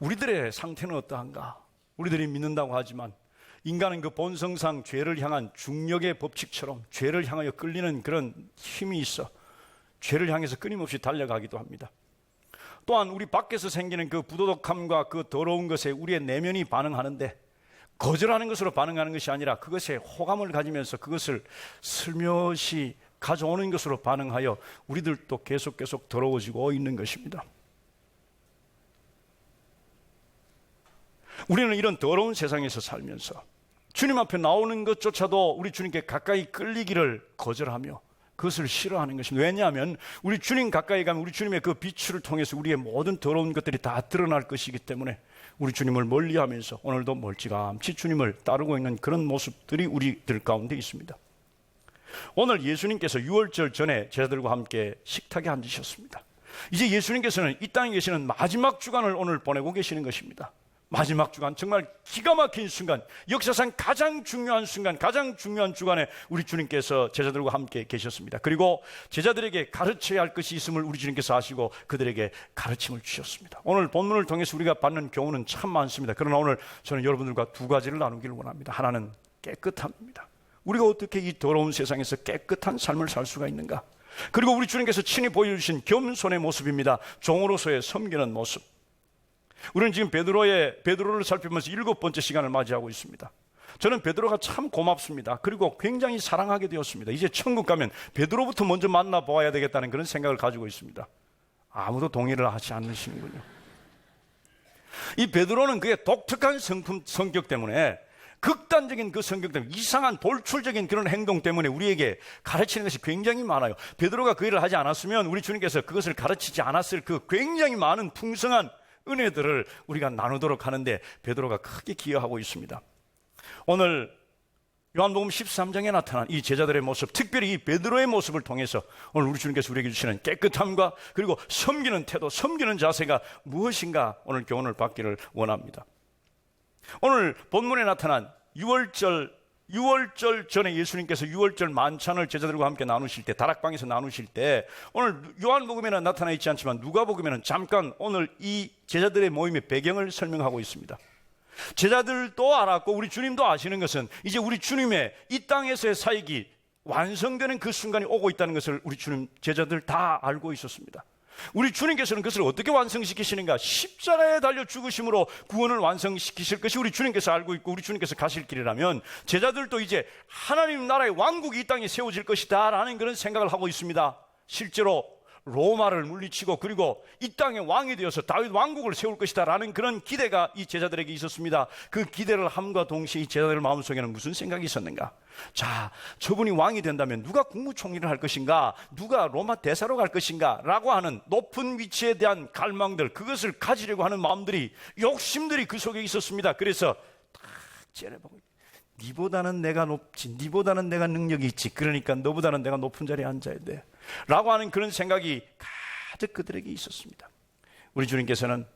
우리들의 상태는 어떠한가? 우리들이 믿는다고 하지만 인간은 그 본성상 죄를 향한 중력의 법칙처럼 죄를 향하여 끌리는 그런 힘이 있어 죄를 향해서 끊임없이 달려가기도 합니다. 또한 우리 밖에서 생기는 그 부도덕함과 그 더러운 것에 우리의 내면이 반응하는데 거절하는 것으로 반응하는 것이 아니라 그것에 호감을 가지면서 그것을 슬며시 가져오는 것으로 반응하여 우리들도 계속 더러워지고 있는 것입니다. 우리는 이런 더러운 세상에서 살면서 주님 앞에 나오는 것조차도 우리 주님께 가까이 끌리기를 거절하며 그것을 싫어하는 것입니다. 왜냐하면 우리 주님 가까이 가면 우리 주님의 그 빛을 통해서 우리의 모든 더러운 것들이 다 드러날 것이기 때문에 우리 주님을 멀리하면서 오늘도 멀찌감치 주님을 따르고 있는 그런 모습들이 우리들 가운데 있습니다. 오늘 예수님께서 유월절 전에 제자들과 함께 식탁에 앉으셨습니다. 이제 예수님께서는 이 땅에 계시는 마지막 주간을 오늘 보내고 계시는 것입니다. 마지막 주간, 정말 기가 막힌 순간, 역사상 가장 중요한 순간, 가장 중요한 주간에 우리 주님께서 제자들과 함께 계셨습니다. 그리고 제자들에게 가르쳐야 할 것이 있음을 우리 주님께서 아시고 그들에게 가르침을 주셨습니다. 오늘 본문을 통해서 우리가 받는 교훈은 참 많습니다. 그러나 오늘 저는 여러분들과 두 가지를 나누기를 원합니다. 하나는 깨끗함입니다. 우리가 어떻게 이 더러운 세상에서 깨끗한 삶을 살 수가 있는가? 그리고 우리 주님께서 친히 보여주신 겸손의 모습입니다. 종으로서의 섬기는 모습. 우리는 지금 베드로를 살피면서 7번째 시간을 맞이하고 있습니다. 저는 베드로가 참 고맙습니다. 그리고 굉장히 사랑하게 되었습니다. 이제 천국 가면 베드로부터 먼저 만나보아야 되겠다는 그런 생각을 가지고 있습니다. 아무도 동의를 하지 않으시는군요. 이 베드로는 그의 독특한 성격 때문에, 극단적인 그 성격 때문에, 이상한 돌출적인 그런 행동 때문에 우리에게 가르치는 것이 굉장히 많아요. 베드로가 그 일을 하지 않았으면 우리 주님께서 그것을 가르치지 않았을 그 굉장히 많은 풍성한 은혜들을 우리가 나누도록 하는데 베드로가 크게 기여하고 있습니다. 오늘 요한복음 13장에 나타난 이 제자들의 모습, 특별히 이 베드로의 모습을 통해서 오늘 우리 주님께서 우리에게 주시는 깨끗함과 그리고 섬기는 태도, 섬기는 자세가 무엇인가 오늘 교훈을 받기를 원합니다. 오늘 본문에 나타난 유월절 전에 예수님께서 유월절 만찬을 제자들과 함께 나누실 때, 다락방에서 나누실 때, 오늘 요한복음에는 나타나 있지 않지만 누가복음에는 잠깐 오늘 이 제자들의 모임의 배경을 설명하고 있습니다. 제자들도 알았고 우리 주님도 아시는 것은 이제 우리 주님의 이 땅에서의 사역이 완성되는 그 순간이 오고 있다는 것을 우리 주님 제자들 다 알고 있었습니다. 우리 주님께서는 그것을 어떻게 완성시키시는가? 십자가에 달려 죽으심으로 구원을 완성시키실 것이 우리 주님께서 알고 있고 우리 주님께서 가실 길이라면 제자들도 이제 하나님 나라의 왕국이 이 땅에 세워질 것이다 라는 그런 생각을 하고 있습니다. 실제로 로마를 물리치고 그리고 이 땅의 왕이 되어서 다윗 왕국을 세울 것이다 라는 그런 기대가 이 제자들에게 있었습니다. 그 기대를 함과 동시에 이 제자들 마음속에는 무슨 생각이 있었는가? 자, 저분이 왕이 된다면 누가 국무총리를 할 것인가? 누가 로마 대사로 갈 것인가? 라고 하는 높은 위치에 대한 갈망들, 그것을 가지려고 하는 마음들이, 욕심들이 그 속에 있었습니다. 그래서 딱 째려보고, 니보다는 내가 높지, 니보다는 내가 능력이 있지, 그러니까 너보다는 내가 높은 자리에 앉아야 돼 라고 하는 그런 생각이 가득 그들에게 있었습니다. 우리 주님께서는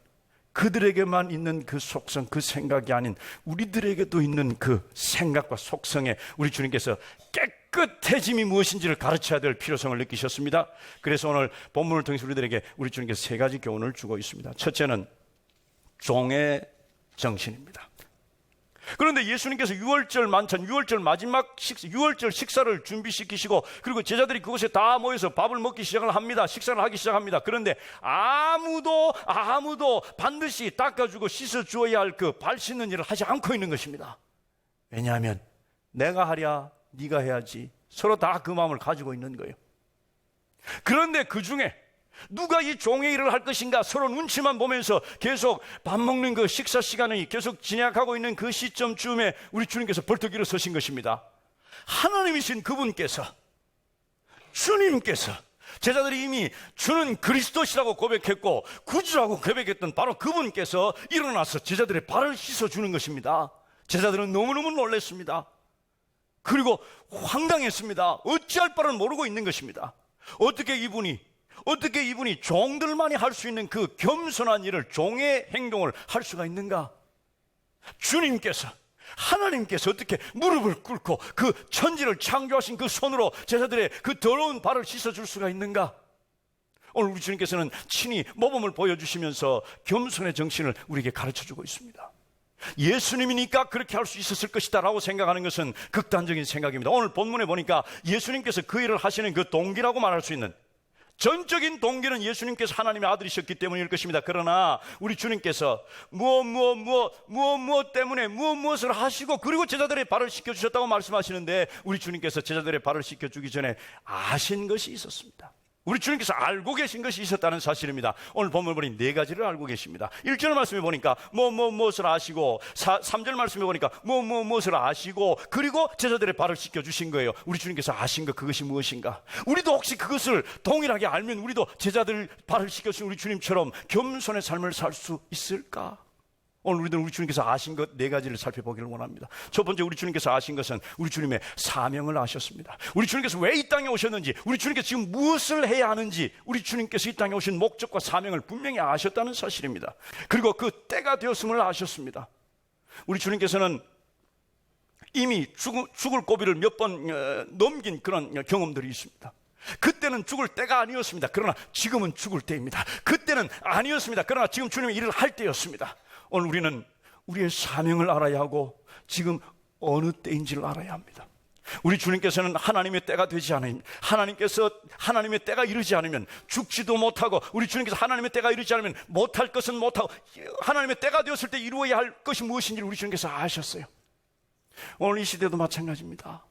그들에게만 있는 그 속성, 그 생각이 아닌 우리들에게도 있는 그 생각과 속성에 우리 주님께서 깨끗해짐이 무엇인지를 가르쳐야 될 필요성을 느끼셨습니다. 그래서 오늘 본문을 통해서 우리들에게 우리 주님께서 세 가지 교훈을 주고 있습니다. 첫째는 종의 정신입니다. 그런데 예수님께서 유월절 만찬, 유월절 마지막 유월절 식사를 준비시키시고 그리고 제자들이 그곳에 다 모여서 밥을 먹기 시작을 합니다. 식사를 하기 시작합니다. 그런데 아무도 반드시 닦아주고 씻어주어야 할 그 발 씻는 일을 하지 않고 있는 것입니다. 왜냐하면 내가 하랴 네가 해야지, 서로 다 그 마음을 가지고 있는 거예요. 그런데 그 중에 누가 이 종의 일을 할 것인가 서로 눈치만 보면서 계속 밥 먹는 그 식사 시간이 계속 진행하고 있는 그 시점쯤에 우리 주님께서 벌떡 일어서신 것입니다. 하나님이신 그분께서, 주님께서, 제자들이 이미 주는 그리스도시라고 고백했고 구주라고 고백했던 바로 그분께서 일어나서 제자들의 발을 씻어주는 것입니다. 제자들은 너무너무 놀랐습니다. 그리고 황당했습니다. 어찌할 바를 모르고 있는 것입니다. 어떻게 이분이 종들만이 할 수 있는 그 겸손한 일을, 종의 행동을 할 수가 있는가? 주님께서, 하나님께서 어떻게 무릎을 꿇고 그 천지를 창조하신 그 손으로 제자들의 그 더러운 발을 씻어줄 수가 있는가? 오늘 우리 주님께서는 친히 모범을 보여주시면서 겸손의 정신을 우리에게 가르쳐주고 있습니다. 예수님이니까 그렇게 할 수 있었을 것이다 라고 생각하는 것은 극단적인 생각입니다. 오늘 본문에 보니까 예수님께서 그 일을 하시는 그 동기라고 말할 수 있는 전적인 동기는 예수님께서 하나님의 아들이셨기 때문일 것입니다. 그러나 우리 주님께서 무엇 때문에 무엇을 하시고 그리고 제자들의 발을 씻겨주셨다고 말씀하시는데, 우리 주님께서 제자들의 발을 씻겨주기 전에 아신 것이 있었습니다. 우리 주님께서 알고 계신 것이 있었다는 사실입니다. 오늘 본문을 보니 네 가지를 알고 계십니다. 1절 말씀에 보니까 무엇을 아시고, 3절 말씀에 보니까 무엇을 아시고, 그리고 제자들의 발을 씻겨주신 거예요. 우리 주님께서 아신 것, 그것이 무엇인가? 우리도 혹시 그것을 동일하게 알면 우리도 제자들 발을 씻겨주신 우리 주님처럼 겸손의 삶을 살 수 있을까? 오늘 우리들은 우리 주님께서 아신 것 네 가지를 살펴보기를 원합니다. 첫 번째, 우리 주님께서 아신 것은 우리 주님의 사명을 아셨습니다. 우리 주님께서 왜 이 땅에 오셨는지, 우리 주님께서 지금 무엇을 해야 하는지, 우리 주님께서 이 땅에 오신 목적과 사명을 분명히 아셨다는 사실입니다. 그리고 그 때가 되었음을 아셨습니다. 우리 주님께서는 이미 죽을 고비를 몇 번 넘긴 그런 경험들이 있습니다. 그때는 죽을 때가 아니었습니다. 그러나 지금은 죽을 때입니다. 그때는 아니었습니다. 그러나 지금 주님의 일을 할 때였습니다. 오늘 우리는 우리의 사명을 알아야 하고 지금 어느 때인지를 알아야 합니다. 우리 주님께서는 하나님의 때가 되지 않으면, 하나님의 때가 이르지 않으면 죽지도 못하고, 우리 주님께서 하나님의 때가 이르지 않으면 못할 것은 못하고, 하나님의 때가 되었을 때 이루어야 할 것이 무엇인지를 우리 주님께서 아셨어요. 오늘 이 시대도 마찬가지입니다.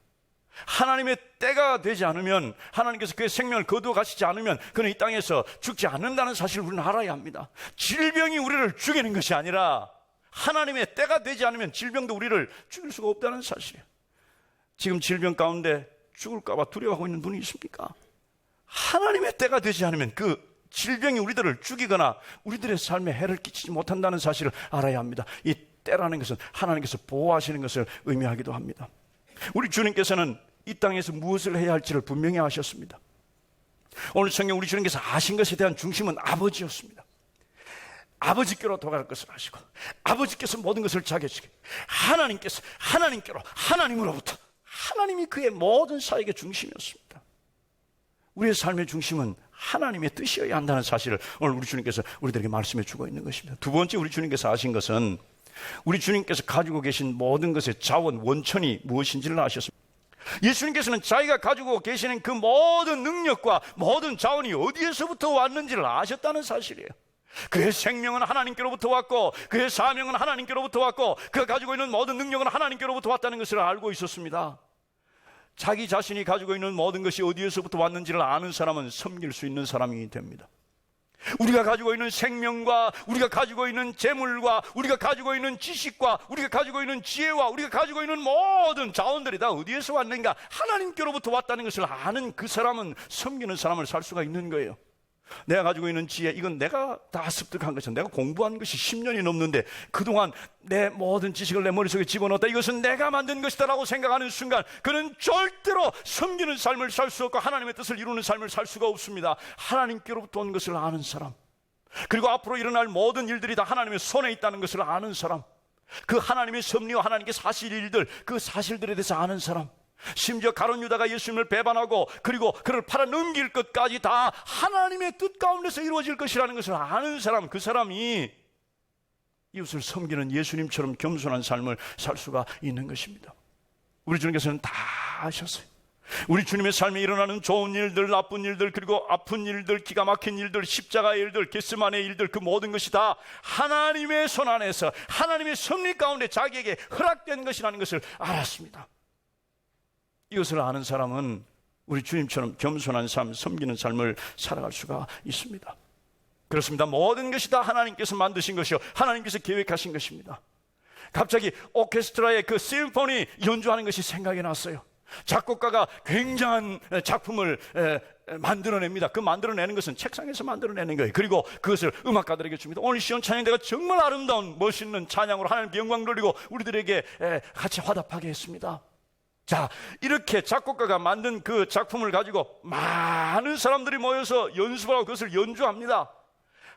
하나님의 때가 되지 않으면, 하나님께서 그의 생명을 거두어 가시지 않으면 그는 이 땅에서 죽지 않는다는 사실을 우리는 알아야 합니다. 질병이 우리를 죽이는 것이 아니라 하나님의 때가 되지 않으면 질병도 우리를 죽일 수가 없다는 사실이에요. 지금 질병 가운데 죽을까 봐 두려워하고 있는 분이 있습니까? 하나님의 때가 되지 않으면 그 질병이 우리들을 죽이거나 우리들의 삶에 해를 끼치지 못한다는 사실을 알아야 합니다. 이 때라는 것은 하나님께서 보호하시는 것을 의미하기도 합니다. 우리 주님께서는 이 땅에서 무엇을 해야 할지를 분명히 아셨습니다. 오늘 성경 우리 주님께서 아신 것에 대한 중심은 아버지였습니다. 아버지께로 돌아갈 것을 아시고, 아버지께서 모든 것을 자기시게, 하나님께로, 하나님으로부터, 하나님이 그의 모든 사역의 중심이었습니다. 우리의 삶의 중심은 하나님의 뜻이어야 한다는 사실을 오늘 우리 주님께서 우리들에게 말씀해 주고 있는 것입니다. 두 번째, 우리 주님께서 아신 것은 우리 주님께서 가지고 계신 모든 것의 자원, 원천이 무엇인지를 아셨습니다. 예수님께서는 자기가 가지고 계시는 그 모든 능력과 모든 자원이 어디에서부터 왔는지를 아셨다는 사실이에요. 그의 생명은 하나님께로부터 왔고, 그의 사명은 하나님께로부터 왔고, 그가 가지고 있는 모든 능력은 하나님께로부터 왔다는 것을 알고 있었습니다. 자기 자신이 가지고 있는 모든 것이 어디에서부터 왔는지를 아는 사람은 섬길 수 있는 사람이 됩니다. 우리가 가지고 있는 생명과, 우리가 가지고 있는 재물과, 우리가 가지고 있는 지식과, 우리가 가지고 있는 지혜와, 우리가 가지고 있는 모든 자원들이 다 어디에서 왔는가? 하나님께로부터 왔다는 것을 아는 그 사람은 섬기는 사람을 살 수가 있는 거예요. 내가 가지고 있는 지혜, 이건 내가 다 습득한 것이야. 내가 공부한 것이 10년이 넘는데 그동안 내 모든 지식을 내 머릿속에 집어넣었다, 이것은 내가 만든 것이다 라고 생각하는 순간 그는 절대로 섬기는 삶을 살 수 없고 하나님의 뜻을 이루는 삶을 살 수가 없습니다. 하나님께로부터 온 것을 아는 사람, 그리고 앞으로 일어날 모든 일들이 다 하나님의 손에 있다는 것을 아는 사람, 그 하나님의 섭리와 하나님께 사실 일들, 그 사실들에 대해서 아는 사람, 심지어 가룟 유다가 예수님을 배반하고 그리고 그를 팔아 넘길 것까지 다 하나님의 뜻 가운데서 이루어질 것이라는 것을 아는 사람, 그 사람이 이웃을 섬기는 예수님처럼 겸손한 삶을 살 수가 있는 것입니다. 우리 주님께서는 다 아셨어요. 우리 주님의 삶에 일어나는 좋은 일들, 나쁜 일들, 그리고 아픈 일들, 기가 막힌 일들, 십자가의 일들, 겟세마네의 일들, 그 모든 것이 다 하나님의 손 안에서 하나님의 섭리 가운데 자기에게 허락된 것이라는 것을 알았습니다. 이것을 아는 사람은 우리 주님처럼 겸손한 삶, 섬기는 삶을 살아갈 수가 있습니다. 그렇습니다. 모든 것이 다 하나님께서 만드신 것이요, 하나님께서 계획하신 것입니다. 갑자기 오케스트라의 그 심포니 연주하는 것이 생각이 났어요. 작곡가가 굉장한 작품을 만들어냅니다. 그 만들어내는 것은 책상에서 만들어내는 거예요. 그리고 그것을 음악가들에게 줍니다. 오늘 시온 찬양대가 정말 아름다운 멋있는 찬양으로 하나님께 영광 돌리고 우리들에게 같이 화답하게 했습니다. 자, 이렇게 작곡가가 만든 그 작품을 가지고 많은 사람들이 모여서 연습하고 그것을 연주합니다.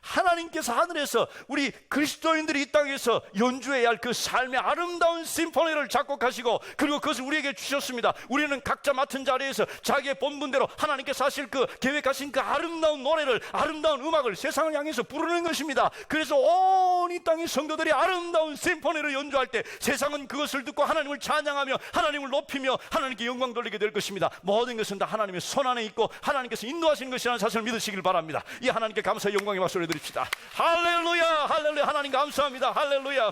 하나님께서 하늘에서 우리 그리스도인들이 이 땅에서 연주해야 할 그 삶의 아름다운 심포니를 작곡하시고 그리고 그것을 우리에게 주셨습니다. 우리는 각자 맡은 자리에서 자기의 본분대로 하나님께서 하실 그 계획하신 그 아름다운 노래를, 아름다운 음악을 세상을 향해서 부르는 것입니다. 그래서 온 이 땅의 성도들이 아름다운 심포니를 연주할 때 세상은 그것을 듣고 하나님을 찬양하며 하나님을 높이며 하나님께 영광 돌리게 될 것입니다. 모든 것은 다 하나님의 손 안에 있고 하나님께서 인도하시는 것이라는 사실을 믿으시길 바랍니다. 이 하나님께 감사의 영광의 박수를 드립시다. 할렐루야, 할렐루야. 하나님 감사합니다. 할렐루야.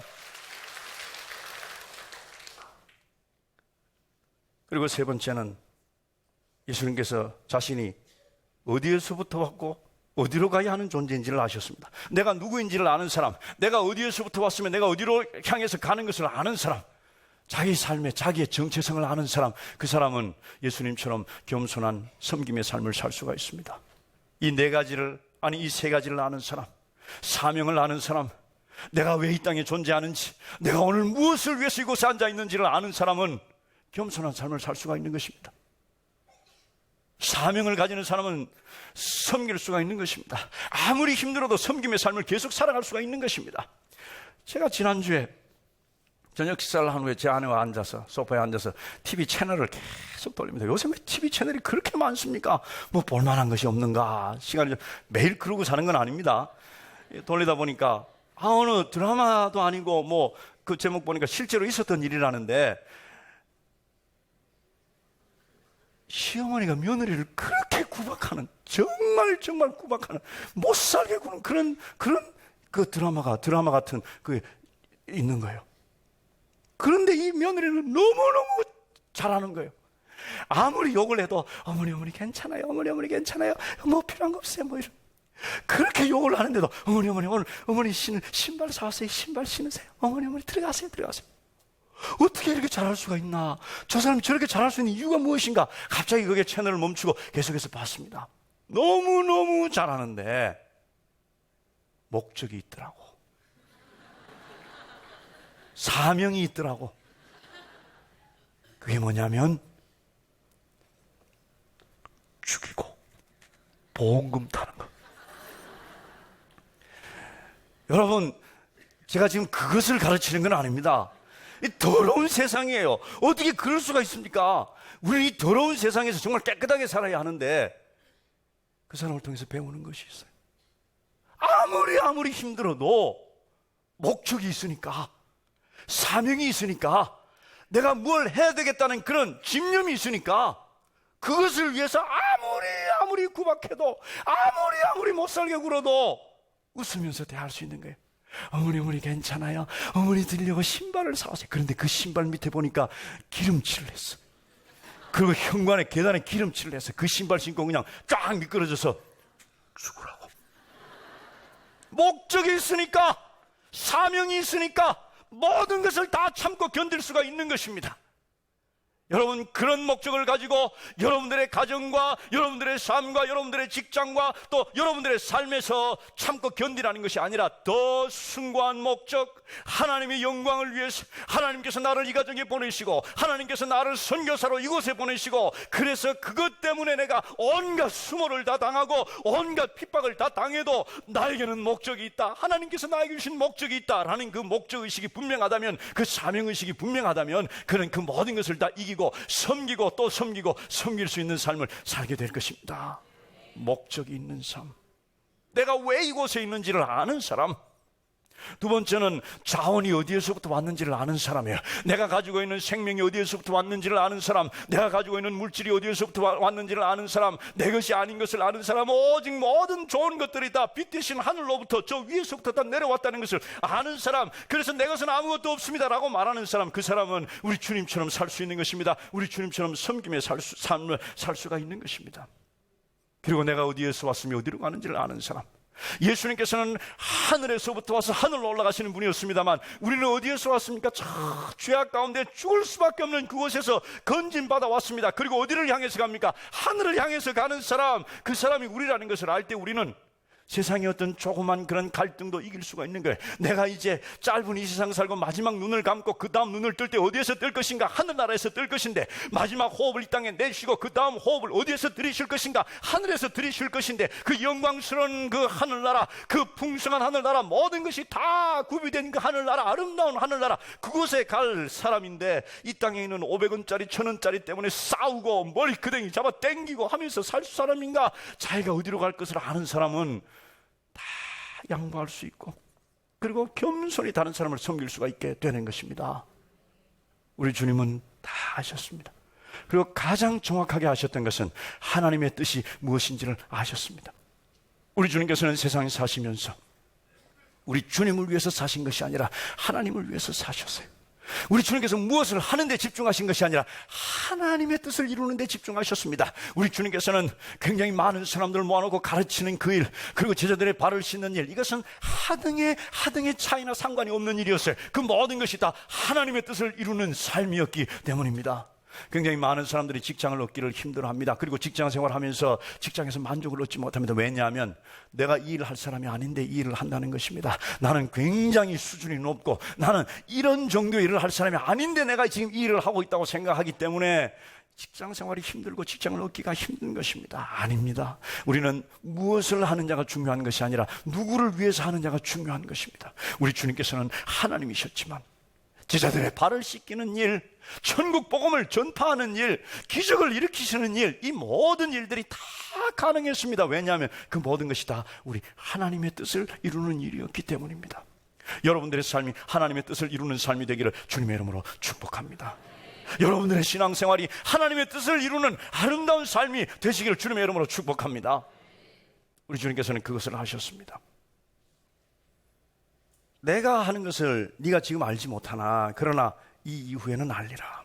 그리고 세 번째는 예수님께서 자신이 어디에서부터 왔고 어디로 가야 하는 존재인지를 아셨습니다. 내가 누구인지를 아는 사람, 내가 어디에서부터 왔으면 내가 어디로 향해서 가는 것을 아는 사람, 자기 삶의 자기의 정체성을 아는 사람, 그 사람은 예수님처럼 겸손한 섬김의 삶을 살 수가 있습니다. 이 네 가지를, 아니 이 세 가지를 아는 사람, 사명을 아는 사람, 내가 왜 이 땅에 존재하는지, 내가 오늘 무엇을 위해서 이곳에 앉아 있는지를 아는 사람은 겸손한 삶을 살 수가 있는 것입니다. 사명을 가지는 사람은 섬길 수가 있는 것입니다. 아무리 힘들어도 섬김의 삶을 계속 살아갈 수가 있는 것입니다. 제가 지난주에 저녁 식사를 한 후에 제 아내와 앉아서 소파에 앉아서 TV 채널을 계속 돌립니다. 요새 왜 TV 채널이 그렇게 많습니까? 뭐 볼만한 것이 없는가? 시간이 매일 그러고 사는 건 아닙니다. 돌리다 보니까 어느 드라마도 아니고 뭐 그 제목 보니까 실제로 있었던 일이라는데, 시어머니가 며느리를 그렇게 구박하는, 정말 구박하는, 못살게 구는 그런 그 드라마 같은 그 있는 거예요. 그런데 이 며느리는 너무너무 잘하는 거예요. 아무리 욕을 해도 어머니 괜찮아요, 어머니 괜찮아요, 뭐 필요한 거 없어요, 뭐 이런. 그렇게 욕을 하는데도 어머니 오늘 어머니 신발 사왔어요, 신발 신으세요, 어머니 들어가세요. 어떻게 이렇게 잘할 수가 있나? 저 사람이 저렇게 잘할 수 있는 이유가 무엇인가? 갑자기 그게 채널을 멈추고 계속해서 봤습니다. 너무너무 잘하는데 목적이 있더라고. 사명이 있더라고. 그게 뭐냐면 죽이고 보험금 타는 거. 여러분, 제가 지금 그것을 가르치는 건 아닙니다. 이 더러운 세상이에요. 어떻게 그럴 수가 있습니까? 우리는 이 더러운 세상에서 정말 깨끗하게 살아야 하는데 그 사람을 통해서 배우는 것이 있어요. 아무리 힘들어도 목적이 있으니까, 사명이 있으니까, 내가 뭘 해야 되겠다는 그런 집념이 있으니까 그것을 위해서 아무리 구박해도, 아무리 못 살게 굴어도 웃으면서 대할 수 있는 거예요. 어머니 괜찮아요, 어머니 드리려고 신발을 사왔어요. 그런데 그 신발 밑에 보니까 기름칠을 했어. 그리고 현관에 계단에 기름칠을 했어. 그 신발 신고 그냥 쫙 미끄러져서 죽으라고. 목적이 있으니까, 사명이 있으니까 모든 것을 다 참고 견딜 수가 있는 것입니다. 여러분, 그런 목적을 가지고 여러분들의 가정과 여러분들의 삶과 여러분들의 직장과 또 여러분들의 삶에서 참고 견디라는 것이 아니라 더 숭고한 목적, 하나님의 영광을 위해서 하나님께서 나를 이 가정에 보내시고 하나님께서 나를 선교사로 이곳에 보내시고, 그래서 그것 때문에 내가 온갖 수모를 다 당하고 온갖 핍박을 다 당해도 나에게는 목적이 있다, 하나님께서 나에게 주신 목적이 있다라는 그 목적의식이 분명하다면, 그 사명의식이 분명하다면 그는 그 모든 것을 다 이기고 섬기고 또 섬기고 섬길 수 있는 삶을 살게 될 것입니다. 목적이 있는 삶, 내가 왜 이곳에 있는지를 아는 사람. 두 번째는 자원이 어디에서부터 왔는지를 아는 사람이에요. 내가 가지고 있는 생명이 어디에서부터 왔는지를 아는 사람, 내가 가지고 있는 물질이 어디에서부터 왔는지를 아는 사람, 내 것이 아닌 것을 아는 사람, 오직 모든 좋은 것들이 다 빛 대신 하늘로부터 저 위에서부터 다 내려왔다는 것을 아는 사람, 그래서 내 것은 아무것도 없습니다라고 말하는 사람, 그 사람은 우리 주님처럼 살 수 있는 것입니다. 우리 주님처럼 섬김의 삶을 살 수가 있는 것입니다. 그리고 내가 어디에서 왔으며 어디로 가는지를 아는 사람. 예수님께서는 하늘에서부터 와서 하늘로 올라가시는 분이었습니다만, 우리는 어디에서 왔습니까? 저 죄악 가운데 죽을 수밖에 없는 그곳에서 건진받아 왔습니다. 그리고 어디를 향해서 갑니까? 하늘을 향해서 가는 사람, 그 사람이 우리라는 것을 알 때 우리는 세상의 어떤 조그만 그런 갈등도 이길 수가 있는 거예요. 내가 이제 짧은 이 세상 살고 마지막 눈을 감고 그 다음 눈을 뜰 때 어디에서 뜰 것인가? 하늘나라에서 뜰 것인데, 마지막 호흡을 이 땅에 내쉬고 그 다음 호흡을 어디에서 들이쉴 것인가? 하늘에서 들이쉴 것인데, 그 영광스러운 그 하늘나라, 그 풍성한 하늘나라, 모든 것이 다 구비된 그 하늘나라, 아름다운 하늘나라, 그곳에 갈 사람인데, 이 땅에 있는 500원짜리 1000원짜리 때문에 싸우고 머리끄댕이 잡아 땡기고 하면서 살 사람인가? 자기가 어디로 갈 것을 아는 사람은 다 양보할 수 있고, 그리고 겸손히 다른 사람을 섬길 수가 있게 되는 것입니다. 우리 주님은 다 아셨습니다. 그리고 가장 정확하게 아셨던 것은 하나님의 뜻이 무엇인지를 아셨습니다. 우리 주님께서는 세상에 사시면서 우리 주님을 위해서 사신 것이 아니라 하나님을 위해서 사셨어요. 우리 주님께서 무엇을 하는데 집중하신 것이 아니라 하나님의 뜻을 이루는 데 집중하셨습니다. 우리 주님께서는 굉장히 많은 사람들을 모아놓고 가르치는 그 일, 그리고 제자들의 발을 씻는 일, 이것은 하등의 차이나 상관이 없는 일이었어요. 그 모든 것이 다 하나님의 뜻을 이루는 삶이었기 때문입니다. 굉장히 많은 사람들이 직장을 얻기를 힘들어합니다. 그리고 직장 생활하면서 직장에서 만족을 얻지 못합니다. 왜냐하면 내가 이 일을 할 사람이 아닌데 이 일을 한다는 것입니다. 나는 굉장히 수준이 높고 나는 이런 정도의 일을 할 사람이 아닌데 내가 지금 이 일을 하고 있다고 생각하기 때문에 직장 생활이 힘들고 직장을 얻기가 힘든 것입니다. 아닙니다. 우리는 무엇을 하느냐가 중요한 것이 아니라 누구를 위해서 하느냐가 중요한 것입니다. 우리 주님께서는 하나님이셨지만 제자들의 발을 씻기는 일, 천국 복음을 전파하는 일, 기적을 일으키시는 일, 이 모든 일들이 다 가능했습니다. 왜냐하면 그 모든 것이 다 우리 하나님의 뜻을 이루는 일이었기 때문입니다. 여러분들의 삶이 하나님의 뜻을 이루는 삶이 되기를 주님의 이름으로 축복합니다. 여러분들의 신앙생활이 하나님의 뜻을 이루는 아름다운 삶이 되시기를 주님의 이름으로 축복합니다. 우리 주님께서는 그것을 하셨습니다. 내가 하는 것을 네가 지금 알지 못하나 그러나 이 이후에는 알리라.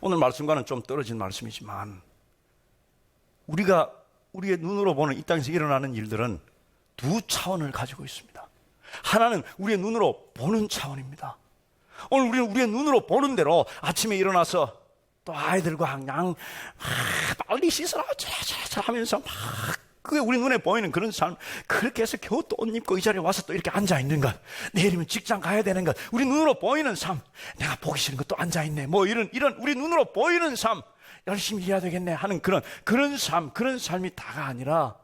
오늘 말씀과는 좀 떨어진 말씀이지만 우리가 우리의 눈으로 보는 이 땅에서 일어나는 일들은 두 차원을 가지고 있습니다. 하나는 우리의 눈으로 보는 차원입니다. 오늘 우리는 우리의 눈으로 보는 대로 아침에 일어나서 또 아이들과 그냥 빨리 씻어라 하면서 막 그게 우리 눈에 보이는 그런 삶, 그렇게 해서 겨우 또 옷 입고 이 자리에 와서 또 이렇게 앉아있는 것, 내일이면 직장 가야 되는 것, 우리 눈으로 보이는 삶, 내가 보기 싫은 것 또 앉아있네, 뭐 이런 우리 눈으로 보이는 삶, 열심히 일해야 되겠네 하는 그런 삶, 그런 삶이 다가 아니라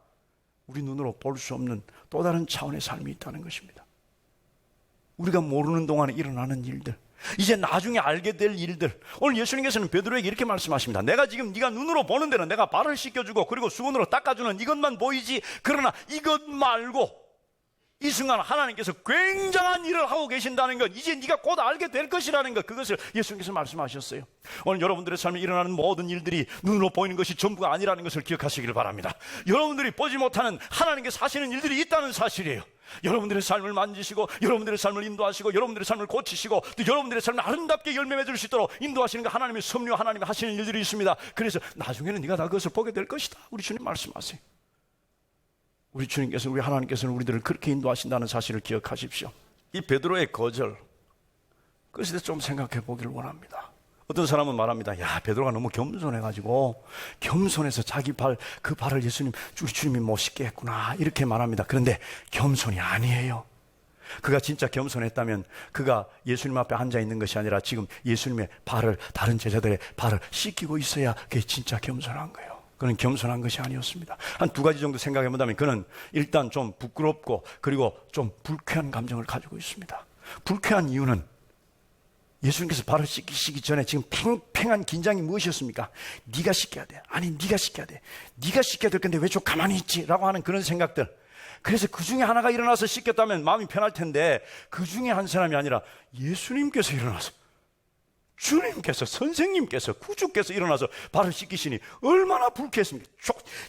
우리 눈으로 볼 수 없는 또 다른 차원의 삶이 있다는 것입니다. 우리가 모르는 동안에 일어나는 일들, 이제 나중에 알게 될 일들. 오늘 예수님께서는 베드로에게 이렇게 말씀하십니다. 내가 지금 네가 눈으로 보는 데는 내가 발을 씻겨주고 그리고 수건으로 닦아주는 이것만 보이지, 그러나 이것 말고 이 순간 하나님께서 굉장한 일을 하고 계신다는 것, 이제 네가 곧 알게 될 것이라는 것, 그것을 예수님께서 말씀하셨어요. 오늘 여러분들의 삶에 일어나는 모든 일들이 눈으로 보이는 것이 전부가 아니라는 것을 기억하시길 바랍니다. 여러분들이 보지 못하는 하나님께서 하시는 일들이 있다는 사실이에요. 여러분들의 삶을 만지시고 여러분들의 삶을 인도하시고 여러분들의 삶을 고치시고 또 여러분들의 삶을 아름답게 열매 맺을 수 있도록 인도하시는 그 하나님의 섭리와 하나님이 하시는 일들이 있습니다. 그래서 나중에는 네가 다 그것을 보게 될 것이다, 우리 주님 말씀하세요. 우리 주님께서, 우리 하나님께서는 우리들을 그렇게 인도하신다는 사실을 기억하십시오. 이 베드로의 거절, 그것에 대해서 좀 생각해 보기를 원합니다. 어떤 사람은 말합니다. 야, 베드로가 너무 겸손해가지고 겸손해서 자기 그 발을 우리 주님이 못 씻게 했구나, 이렇게 말합니다. 그런데 겸손이 아니에요. 그가 진짜 겸손했다면 그가 예수님 앞에 앉아있는 것이 아니라 지금 예수님의 발을, 다른 제자들의 발을 씻기고 있어야 그게 진짜 겸손한 거예요. 그는 겸손한 것이 아니었습니다. 한 두 가지 정도 생각해 본다면 그는 일단 좀 부끄럽고 그리고 좀 불쾌한 감정을 가지고 있습니다. 불쾌한 이유는 예수님께서 발을 씻기시기 전에 지금 팽팽한 긴장이 무엇이었습니까? 네가 씻겨야 돼. 아니, 네가 씻겨야 돼. 네가 씻겨야 될 건데 왜 좀 가만히 있지? 라고 하는 그런 생각들. 그래서 그 중에 하나가 일어나서 씻겼다면 마음이 편할 텐데 그 중에 한 사람이 아니라 예수님께서 일어나서, 주님께서, 선생님께서, 구주께서 일어나서 발을 씻기시니 얼마나 불쾌했습니까?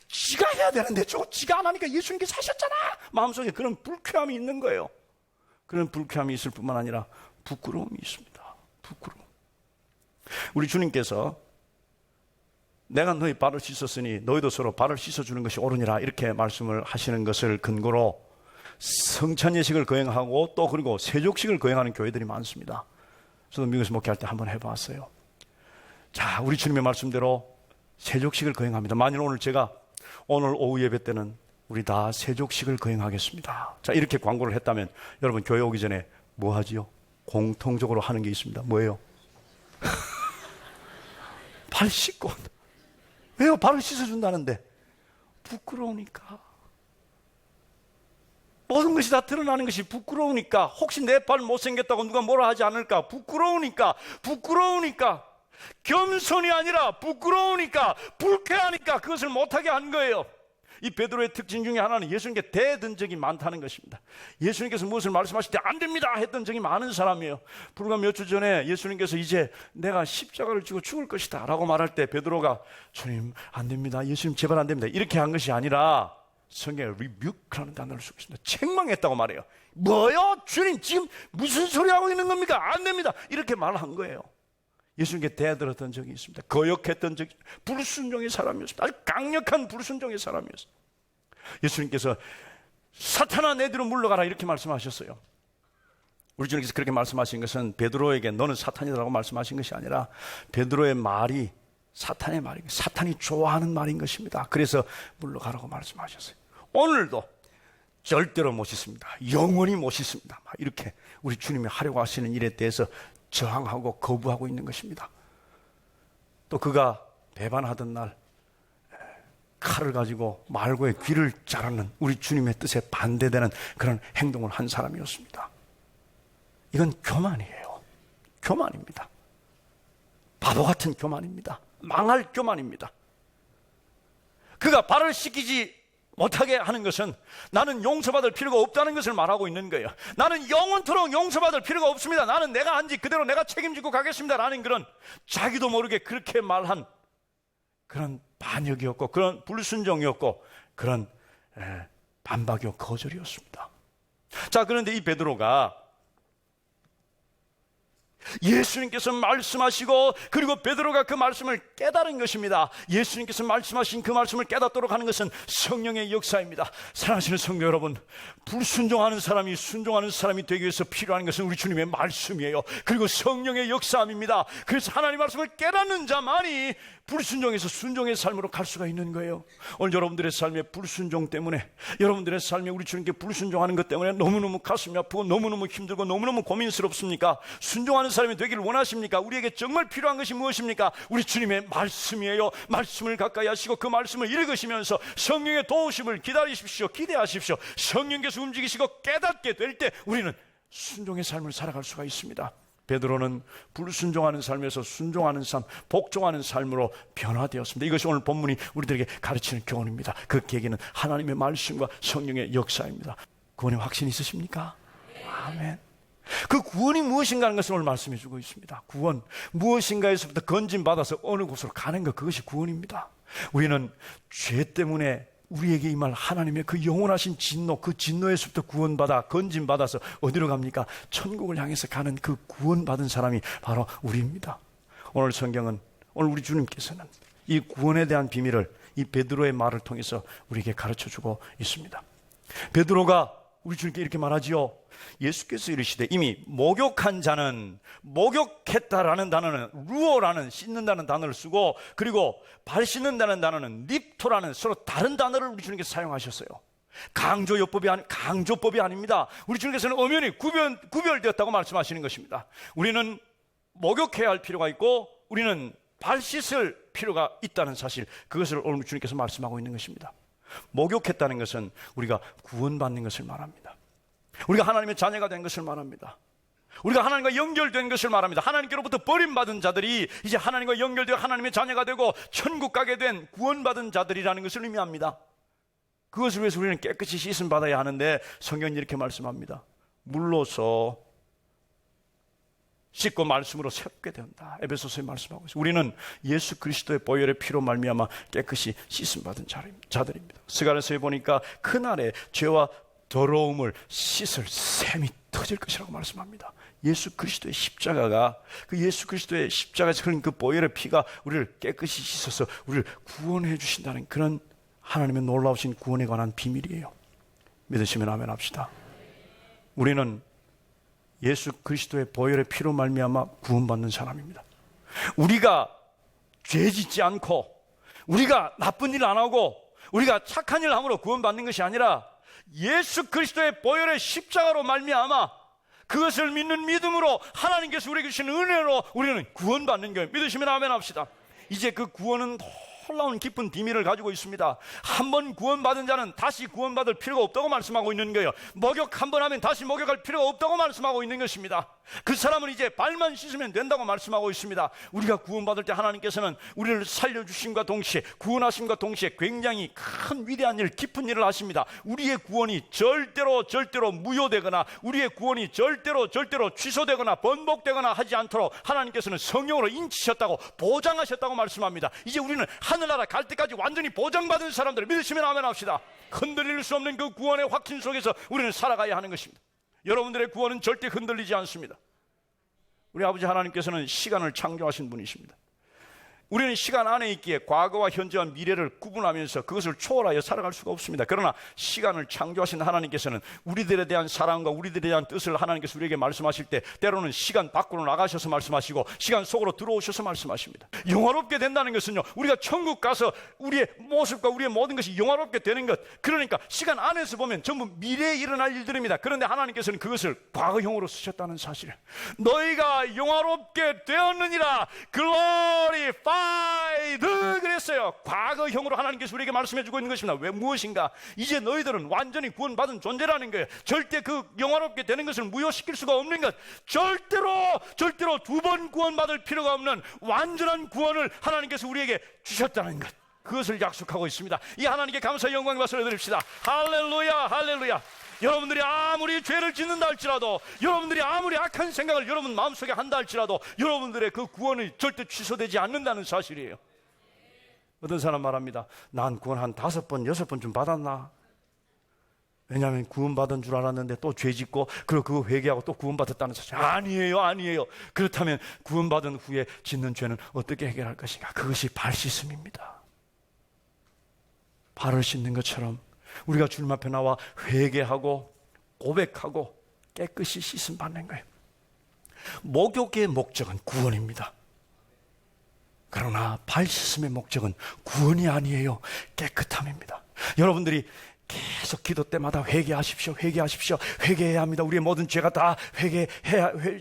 지가 해야 되는데 지가 안 하니까 예수님께서 하셨잖아. 마음속에 그런 불쾌함이 있는 거예요. 그런 불쾌함이 있을 뿐만 아니라 부끄러움이 있습니다. 부끄러움. 우리 주님께서 내가 너희 발을 씻었으니 너희도 서로 발을 씻어주는 것이 옳으니라, 이렇게 말씀을 하시는 것을 근거로 성찬예식을 거행하고 또 그리고 세족식을 거행하는 교회들이 많습니다. 저도 미국에서 목회할 때 한번 해봤어요. 자, 우리 주님의 말씀대로 세족식을 거행합니다. 만일 오늘 제가 오늘 오후 예배 때는 우리 다 세족식을 거행하겠습니다. 자, 이렇게 광고를 했다면 여러분 교회 오기 전에 뭐 하지요? 공통적으로 하는 게 있습니다. 뭐예요? 발 씻고. 왜요? 발을 씻어준다는데. 부끄러우니까. 모든 것이 다 드러나는 것이 부끄러우니까. 혹시 내 발 못생겼다고 누가 뭐라 하지 않을까? 부끄러우니까. 부끄러우니까. 겸손이 아니라 부끄러우니까, 불쾌하니까 그것을 못하게 한 거예요. 이 베드로의 특징 중에 하나는 예수님께 대든 적이 많다는 것입니다. 예수님께서 무엇을 말씀하실 때 안 됩니다 했던 적이 많은 사람이에요. 불과 몇 주 전에 예수님께서 이제 내가 십자가를 지고 죽을 것이다 라고 말할 때 베드로가 주님 안 됩니다, 예수님 제발 안 됩니다 이렇게 한 것이 아니라 성경에 rebuke라는 단어를 쓰고 있습니다. 책망했다고 말해요. 뭐요? 주님 지금 무슨 소리 하고 있는 겁니까? 안 됩니다 이렇게 말한 거예요. 예수님께 대들었던 적이 있습니다. 거역했던 적이, 불순종의 사람이었습니다. 아주 강력한 불순종의 사람이었습니다. 예수님께서 사탄아 내 뒤로 물러가라 이렇게 말씀하셨어요. 우리 주님께서 그렇게 말씀하신 것은 베드로에게 너는 사탄이라고 말씀하신 것이 아니라 베드로의 말이 사탄의 말인, 사탄이 좋아하는 말인 것입니다. 그래서 물러가라고 말씀하셨어요. 오늘도 절대로 못 씻습니다. 영원히 못 씻습니다. 이렇게 우리 주님이 하려고 하시는 일에 대해서 저항하고 거부하고 있는 것입니다. 또 그가 배반하던 날 칼을 가지고 말고의 귀를 자르는 우리 주님의 뜻에 반대되는 그런 행동을 한 사람이었습니다. 이건 교만이에요. 교만입니다. 바보 같은 교만입니다. 망할 교만입니다. 그가 발을 씻기지 못하게 하는 것은 나는 용서받을 필요가 없다는 것을 말하고 있는 거예요. 나는 영원토록 용서받을 필요가 없습니다. 나는 내가 한 지 그대로 내가 책임지고 가겠습니다 라는 그런 자기도 모르게 그렇게 말한 그런 반역이었고 그런 불순종이었고 그런 반박이요 거절이었습니다. 자, 그런데 이 베드로가 예수님께서 말씀하시고 그리고 베드로가 그 말씀을 깨달은 것입니다. 예수님께서 말씀하신 그 말씀을 깨닫도록 하는 것은 성령의 역사입니다. 사랑하시는 성도 여러분, 불순종하는 사람이 순종하는 사람이 되기 위해서 필요한 것은 우리 주님의 말씀이에요. 그리고 성령의 역사함입니다. 그래서 하나님 말씀을 깨닫는 자만이 불순종에서 순종의 삶으로 갈 수가 있는 거예요. 오늘 여러분들의 삶의 불순종 때문에, 여러분들의 삶에 우리 주님께 불순종하는 것 때문에 너무너무 가슴이 아프고 너무너무 힘들고 너무너무 고민스럽습니까? 순종하는 사람이 되기를 원하십니까? 우리에게 정말 필요한 것이 무엇입니까? 우리 주님의 말씀이에요. 말씀을 가까이 하시고 그 말씀을 읽으시면서 성령의 도우심을 기다리십시오. 기대하십시오. 성령께서 움직이시고 깨닫게 될 때 우리는 순종의 삶을 살아갈 수가 있습니다. 베드로는 불순종하는 삶에서 순종하는 삶, 복종하는 삶으로 변화되었습니다. 이것이 오늘 본문이 우리들에게 가르치는 교훈입니다. 그 계기는 하나님의 말씀과 성령의 역사입니다. 구원의 확신 있으십니까? 아멘. 그 구원이 무엇인가 하는 것을 오늘 말씀해 주고 있습니다. 구원, 무엇인가에서부터 건진받아서 어느 곳으로 가는 것, 그것이 구원입니다. 우리는 죄 때문에 우리에게 임할 하나님의 그 영원하신 진노, 그 진노에서부터 구원받아 건진받아서 어디로 갑니까? 천국을 향해서 가는 그 구원받은 사람이 바로 우리입니다. 오늘 성경은, 오늘 우리 주님께서는 이 구원에 대한 비밀을 이 베드로의 말을 통해서 우리에게 가르쳐주고 있습니다. 베드로가 우리 주님께 이렇게 말하지요. 예수께서 이르시되 이미 목욕한 자는, 목욕했다라는 단어는 루어라는 씻는다는 단어를 쓰고, 그리고 발 씻는다는 단어는 립토라는 서로 다른 단어를 우리 주님께서 사용하셨어요. 강조법이 아닙니다. 우리 주님께서는 엄연히 구별되었다고 말씀하시는 것입니다. 우리는 목욕해야 할 필요가 있고 우리는 발 씻을 필요가 있다는 사실, 그것을 오늘 주님께서 말씀하고 있는 것입니다. 목욕했다는 것은 우리가 구원받는 것을 말합니다. 우리가 하나님의 자녀가 된 것을 말합니다. 우리가 하나님과 연결된 것을 말합니다. 하나님께로부터 버림받은 자들이 이제 하나님과 연결되어 하나님의 자녀가 되고 천국 가게 된 구원받은 자들이라는 것을 의미합니다. 그것을 위해서 우리는 깨끗이 씻음 받아야 하는데 성경이 이렇게 말씀합니다. 물로서 씻고 말씀으로 새롭게 된다. 에베소서에 말씀하고 있습니다. 우리는 예수 그리스도의 보혈의 피로 말미암아 깨끗이 씻음 받은 자들입니다. 스가랴서에 보니까 그날에 죄와 더러움을 씻을 샘이 터질 것이라고 말씀합니다. 예수 그리스도의 십자가가, 그 예수 그리스도의 십자가에서 흘린 그 보혈의 피가 우리를 깨끗이 씻어서 우리를 구원해 주신다는 그런 하나님의 놀라우신 구원에 관한 비밀이에요. 믿으시면 아멘 합시다. 우리는 예수 그리스도의 보혈의 피로 말미암아 구원받는 사람입니다. 우리가 죄 짓지 않고, 우리가 나쁜 일 안 하고, 우리가 착한 일 함으로 구원받는 것이 아니라 예수 그리스도의 보혈의 십자가로 말미암아 그것을 믿는 믿음으로 하나님께서 우리에게 주신 은혜로 우리는 구원받는 거예요. 믿으시면 아멘 합시다. 이제 그 구원은 놀라운 깊은 비밀을 가지고 있습니다. 한번 구원받은 자는 다시 구원받을 필요가 없다고 말씀하고 있는 거예요. 목욕 한번 하면 다시 목욕할 필요가 없다고 말씀하고 있는 것입니다. 그 사람은 이제 발만 씻으면 된다고 말씀하고 있습니다. 우리가 구원받을 때 하나님께서는 우리를 살려주심과 동시에, 구원하심과 동시에 굉장히 큰 위대한 일, 깊은 일을 하십니다. 우리의 구원이 절대로 무효되거나 우리의 구원이 절대로 취소되거나 번복되거나 하지 않도록 하나님께서는 성령으로 인치셨다고, 보장하셨다고 말씀합니다. 이제 우리는 하늘나라 갈 때까지 완전히 보장받은 사람들, 믿으시면 아멘 합시다. 흔들릴 수 없는 그 구원의 확신 속에서 우리는 살아가야 하는 것입니다. 여러분들의 구원은 절대 흔들리지 않습니다. 우리 아버지 하나님께서는 시간을 창조하신 분이십니다. 우리는 시간 안에 있기에 과거와 현재와 미래를 구분하면서 그것을 초월하여 살아갈 수가 없습니다. 그러나 시간을 창조하신 하나님께서는 우리들에 대한 사랑과 우리들에 대한 뜻을 하나님께서 우리에게 말씀하실 때 때로는 시간 밖으로 나가셔서 말씀하시고 시간 속으로 들어오셔서 말씀하십니다. 영화롭게 된다는 것은요, 우리가 천국 가서 우리의 모습과 우리의 모든 것이 영화롭게 되는 것, 그러니까 시간 안에서 보면 전부 미래에 일어날 일들입니다. 그런데 하나님께서는 그것을 과거형으로 쓰셨다는 사실을, 너희가 영화롭게 되었느니라, glorified 그랬어요. 과거형으로 하나님께서 우리에게 말씀해주고 있는 것입니다. 왜, 무엇인가? 이제 너희들은 완전히 구원받은 존재라는 거예요. 절대 그 영화롭게 되는 것을 무효시킬 수가 없는 것, 절대로 두 번 구원받을 필요가 없는 완전한 구원을 하나님께서 우리에게 주셨다는 것, 그것을 약속하고 있습니다. 이 하나님께 감사의 영광의 박수를 드립시다. 할렐루야, 할렐루야. 여러분들이 아무리 죄를 짓는다 할지라도, 여러분들이 아무리 악한 생각을 여러분 마음속에 한다 할지라도 여러분들의 그 구원이 절대 취소되지 않는다는 사실이에요. 어떤 사람 말합니다. 난 구원 한 5번, 6번쯤 받았나? 왜냐하면 구원받은 줄 알았는데 또 죄 짓고 그리고 그거 회개하고 또 구원받았다는 사실. 아니에요. 그렇다면 구원받은 후에 짓는 죄는 어떻게 해결할 것인가? 그것이 발 씻음입니다. 발을 씻는 것처럼 우리가 주님 앞에 나와 회개하고 고백하고 깨끗이 씻음 받는 거예요. 목욕의 목적은 구원입니다. 그러나 발 씻음의 목적은 구원이 아니에요. 깨끗함입니다. 여러분들이 계속 기도 때마다 회개하십시오. 회개해야 합니다. 우리의 모든 죄가 다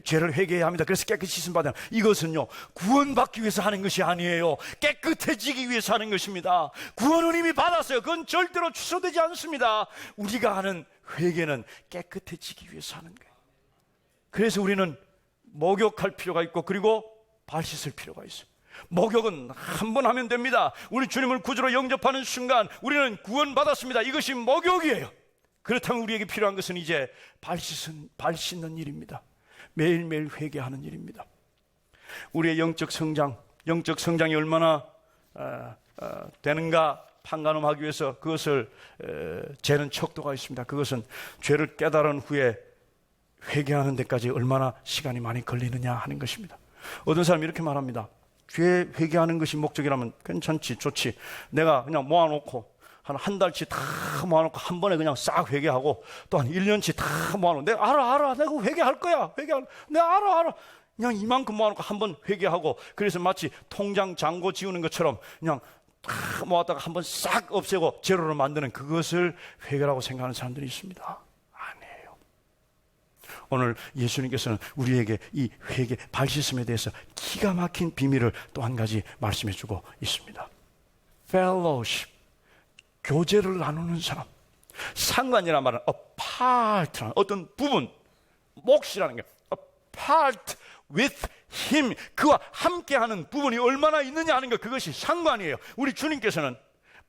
죄를 회개해야 합니다. 그래서 깨끗이 씻음 받아요. 이것은요, 구원받기 위해서 하는 것이 아니에요. 깨끗해지기 위해서 하는 것입니다. 구원은 이미 받았어요. 그건 절대로 취소되지 않습니다. 우리가 하는 회개는 깨끗해지기 위해서 하는 거예요. 그래서 우리는 목욕할 필요가 있고, 그리고 발 씻을 필요가 있어요. 목욕은 한 번 하면 됩니다. 우리 주님을 구주로 영접하는 순간 우리는 구원받았습니다. 이것이 목욕이에요. 그렇다면 우리에게 필요한 것은 이제 발 씻는 일입니다. 매일매일 회개하는 일입니다. 우리의 영적 성장이 얼마나 되는가 판가름하기 위해서 그것을 재는 척도가 있습니다. 그것은 죄를 깨달은 후에 회개하는 데까지 얼마나 시간이 많이 걸리느냐 하는 것입니다. 어떤 사람이 이렇게 말합니다. 죄 회개하는 것이 목적이라면 괜찮지, 좋지. 내가 그냥 모아놓고 한 달치 다 모아놓고 한 번에 그냥 싹 회개하고 또 한 1년치 다 모아놓고 내가 알아 내가 회개할 거야. 내가 알아 그냥 이만큼 모아놓고 한 번 회개하고, 그래서 마치 통장 잔고 지우는 것처럼 그냥 다 모았다가 한 번 싹 없애고 제로로 만드는 그것을 회개라고 생각하는 사람들이 있습니다. 오늘 예수님께서는 우리에게 이 회개, 발 씻음에 대해서 기가 막힌 비밀을 또 한 가지 말씀해 주고 있습니다. Fellowship, 교제를 나누는 사람. 상관이라는 말은 apart라는 어떤 부분, 몫이라는 게 apart with him, 그와 함께하는 부분이 얼마나 있느냐 하는 것, 그것이 상관이에요. 우리 주님께서는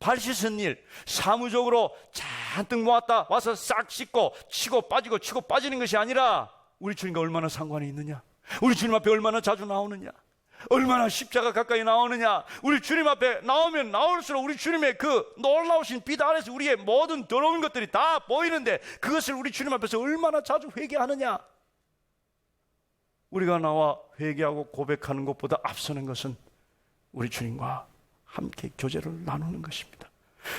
발 씻은 일 사무적으로 잔뜩 모았다 와서 싹 씻고 치고 빠지는 것이 아니라 우리 주님과 얼마나 상관이 있느냐, 우리 주님 앞에 얼마나 자주 나오느냐, 얼마나 십자가 가까이 나오느냐. 우리 주님 앞에 나오면 나올수록 우리 주님의 그 놀라우신 빛 아래서 우리의 모든 더러운 것들이 다 보이는데 그것을 우리 주님 앞에서 얼마나 자주 회개하느냐. 우리가 나와 회개하고 고백하는 것보다 앞서는 것은 우리 주님과 함께 교제를 나누는 것입니다.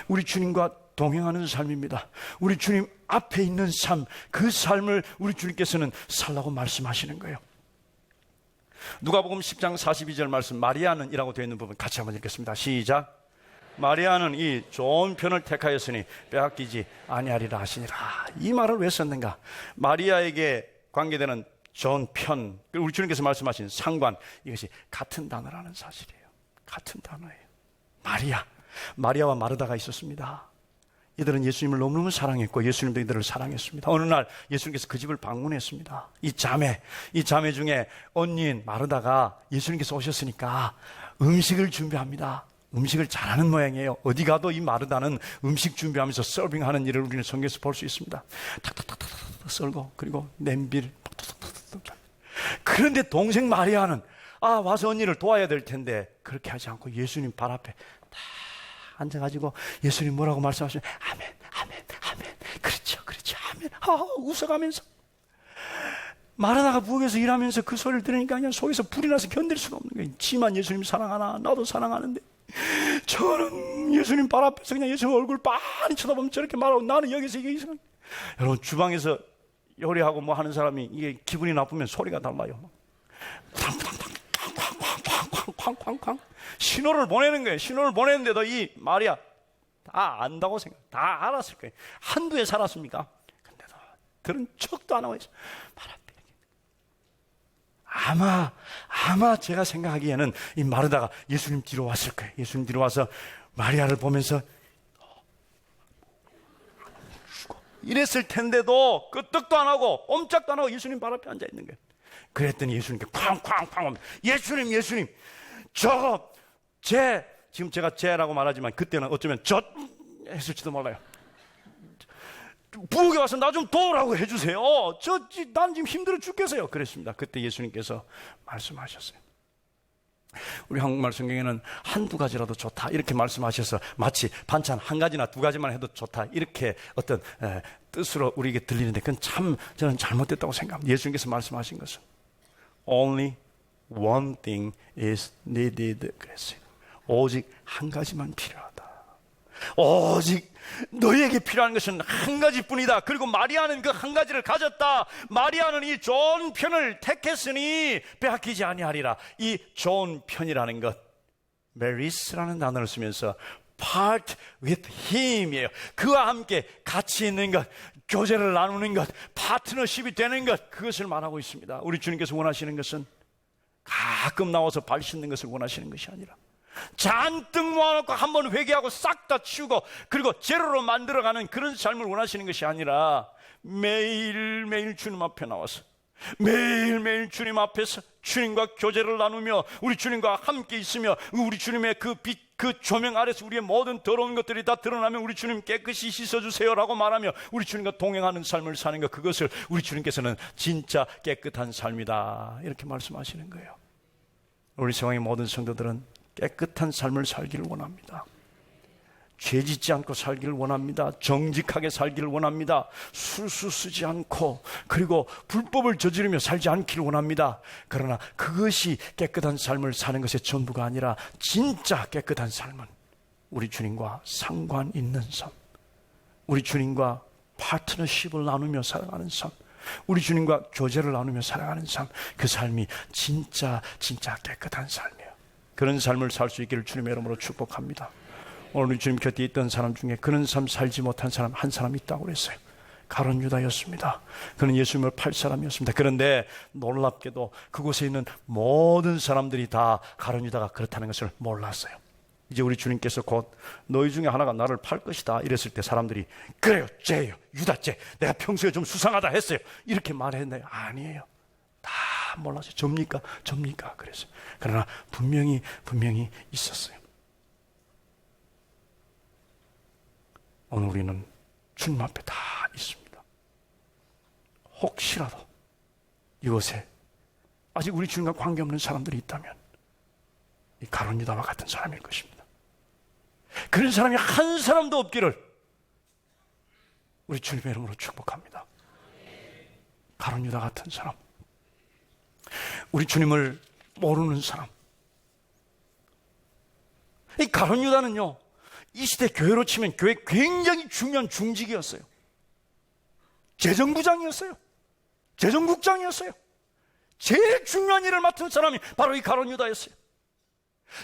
우리 주님과 동행하는 삶입니다. 우리 주님 앞에 있는 삶, 그 삶을 우리 주님께서는 살라고 말씀하시는 거예요. 누가복음 10장 42절 말씀, 마리아는 이라고 되어 있는 부분 같이 한번 읽겠습니다. 시작. 마리아는 이 좋은 편을 택하였으니 빼앗기지 아니하리라 하시니라. 이 말을 왜 썼는가? 마리아에게 관계되는 좋은 편, 우리 주님께서 말씀하신 상관, 이것이 같은 단어라는 사실이에요. 같은 단어예요. 마리아와 마르다가 있었습니다. 이들은 예수님을 너무너무 사랑했고 예수님도 이들을 사랑했습니다. 어느 날 예수님께서 그 집을 방문했습니다. 이 자매 중에 언니인 마르다가 예수님께서 오셨으니까 음식을 준비합니다. 음식을 잘하는 모양이에요. 어디 가도 이 마르다는 음식 준비하면서 서빙하는 일을 우리는 성경에서 볼 수 있습니다. 탁탁탁탁 썰고, 그리고 냄비를 탁탁탁탁. 그런데 동생 마리아는 와서 언니를 도와야 될 텐데 그렇게 하지 않고 예수님 발 앞에 딱 앉아가지고 예수님 뭐라고 말씀하시면 아멘, 아멘, 아멘. 그렇죠, 아멘. 웃어가면서. 마르다가 부엌에서 일하면서 그 소리를 들으니까 그냥 속에서 불이 나서 견딜 수가 없는 거예요. 지만 예수님 사랑하나? 나도 사랑하는데 저는 예수님 발 앞에서 그냥 예수님 얼굴 빤히 쳐다보면 저렇게 말하고 나는 여기서 이게 이상한. 여러분, 주방에서 요리하고 뭐 하는 사람이 이게 기분이 나쁘면 소리가 달라요. 쾅쾅쾅쾅쾅쾅쾅쾅 신호를 보내는 거예요. 신호를 보내는데도 이 마리아 다 안다고 다 알았을 거예요. 한두에 살았습니까? 근데도 들은 척도 안 하고 있어. 발 앞에. 아마 제가 생각하기에는 이 마르다가 예수님 뒤로 왔을 거예요. 예수님 뒤로 와서 마리아를 보면서 이랬을 텐데도 끄떡도 안 하고 옴짝도 안 하고 예수님 발 앞에 앉아 있는 거예요. 그랬더니 예수님께 쾅쾅쾅 예수님 지금 제가 제라고 말하지만 그때는 어쩌면 했을지도 몰라요. 부엌에 와서 나 좀 도우라고 해주세요. 난 지금 힘들어 죽겠어요. 그랬습니다. 그때 예수님께서 말씀하셨어요. 우리 한국말 성경에는 한두 가지라도 좋다 이렇게 말씀하셔서 마치 반찬 한 가지나 두 가지만 해도 좋다 이렇게 어떤 뜻으로 우리에게 들리는데 그건 참 저는 잘못됐다고 생각합니다. 예수님께서 말씀하신 것은 Only one thing is needed 그랬어요. 오직 한 가지만 필요하다. 오직 너희에게 필요한 것은 한 가지뿐이다. 그리고 마리아는 그 한 가지를 가졌다. 마리아는 이 좋은 편을 택했으니 빼앗기지 아니하리라. 이 좋은 편이라는 것, 메리스라는 단어를 쓰면서 part with him이에요. 그와 함께 같이 있는 것, 교제를 나누는 것, 파트너십이 되는 것, 그것을 말하고 있습니다. 우리 주님께서 원하시는 것은 가끔 나와서 발 씻는 것을 원하시는 것이 아니라 잔뜩 모아놓고 한번 회개하고 싹 다 치우고 그리고 제로로 만들어가는 그런 삶을 원하시는 것이 아니라 매일매일 주님 앞에 나와서 매일매일 주님 앞에서 주님과 교제를 나누며 우리 주님과 함께 있으며 우리 주님의 그 빛, 그 조명 아래서 우리의 모든 더러운 것들이 다 드러나면 우리 주님 깨끗이 씻어주세요 라고 말하며 우리 주님과 동행하는 삶을 사는 것, 그것을 우리 주님께서는 진짜 깨끗한 삶이다 이렇게 말씀하시는 거예요. 우리 세상의 모든 성도들은 깨끗한 삶을 살기를 원합니다. 죄 짓지 않고 살기를 원합니다. 정직하게 살기를 원합니다. 술수 쓰지 않고 그리고 불법을 저지르며 살지 않기를 원합니다. 그러나 그것이 깨끗한 삶을 사는 것의 전부가 아니라 진짜 깨끗한 삶은 우리 주님과 상관 있는 삶, 우리 주님과 파트너십을 나누며 살아가는 삶, 우리 주님과 교제를 나누며 살아가는 삶, 그 삶이 진짜 깨끗한 삶이에요. 그런 삶을 살 수 있기를 주님의 이름으로 축복합니다. 오늘 우리 주님 곁에 있던 사람 중에 그런 삶 살지 못한 사람 한 사람 있다고 그랬어요. 가룟 유다였습니다. 그는 예수님을 팔 사람이었습니다. 그런데 놀랍게도 그곳에 있는 모든 사람들이 다 가룟 유다가 그렇다는 것을 몰랐어요. 이제 우리 주님께서 곧 너희 중에 하나가 나를 팔 것이다 이랬을 때 사람들이 그래요, 쟤예요, 유다 쟤, 내가 평소에 좀 수상하다 했어요 이렇게 말했나요? 아니에요. 다 몰랐어요. 접니까 그랬어요. 그러나 분명히 있었어요. 오늘 우리는 주님 앞에 다 있습니다. 혹시라도 이곳에 아직 우리 주님과 관계없는 사람들이 있다면 이 가룟 유다와 같은 사람일 것입니다. 그런 사람이 한 사람도 없기를 우리 주님의 이름으로 축복합니다. 가룟 유다 같은 사람, 우리 주님을 모르는 사람. 이 가룟 유다는요, 이 시대 교회로 치면 교회 굉장히 중요한 중직이었어요. 재정부장이었어요. 재정국장이었어요. 제일 중요한 일을 맡은 사람이 바로 이 가룟 유다였어요.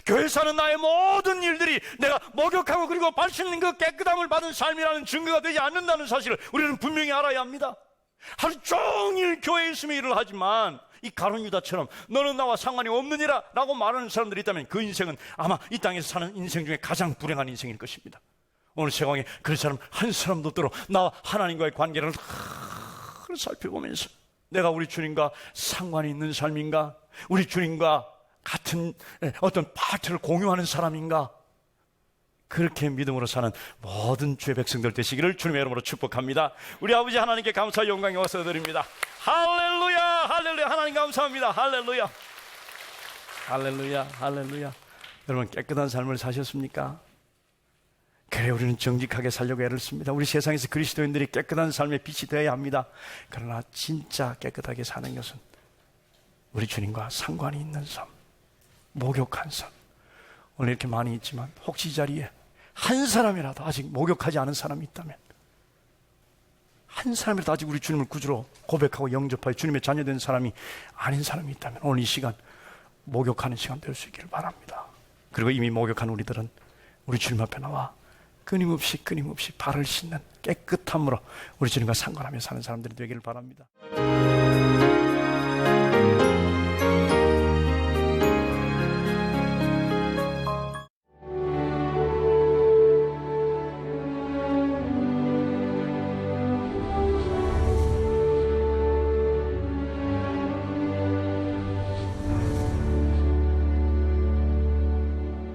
교회 사는 나의 모든 일들이 내가 목욕하고 그리고 발씻는 그 깨끗함을 받은 삶이라는 증거가 되지 않는다는 사실을 우리는 분명히 알아야 합니다. 하루 종일 교회에 있으며 일을 하지만 이 가룟 유다처럼 너는 나와 상관이 없느니라 라고 말하는 사람들이 있다면 그 인생은 아마 이 땅에서 사는 인생 중에 가장 불행한 인생일 것입니다. 오늘 세상에 그런 사람 한 사람도 없도록 나와 하나님과의 관계를 살펴보면서 내가 우리 주님과 상관이 있는 삶인가, 우리 주님과 같은 어떤 파트를 공유하는 사람인가, 그렇게 믿음으로 사는 모든 주의 백성들 되시기를 주님의 이름으로 축복합니다. 우리 아버지 하나님께 감사와 영광 영광 드립니다. 할렐루야, 할렐루야. 하나님 감사합니다. 할렐루야, 할렐루야, 할렐루야. 여러분 깨끗한 삶을 사셨습니까? 그래, 우리는 정직하게 살려고 애를 씁니다. 우리 세상에서 그리스도인들이 깨끗한 삶의 빛이 되어야 합니다. 그러나 진짜 깨끗하게 사는 것은 우리 주님과 상관이 있는 삶, 목욕한 삶. 오늘 이렇게 많이 있지만 혹시 이 자리에 한 사람이라도 아직 목욕하지 않은 사람이 있다면, 한 사람이라도 아직 우리 주님을 구주로 고백하고 영접하여 주님의 자녀된 사람이 아닌 사람이 있다면 오늘 이 시간 목욕하는 시간 될 수 있기를 바랍니다. 그리고 이미 목욕한 우리들은 우리 주님 앞에 나와 끊임없이 발을 씻는 깨끗함으로 우리 주님과 상관하며 사는 사람들이 되기를 바랍니다.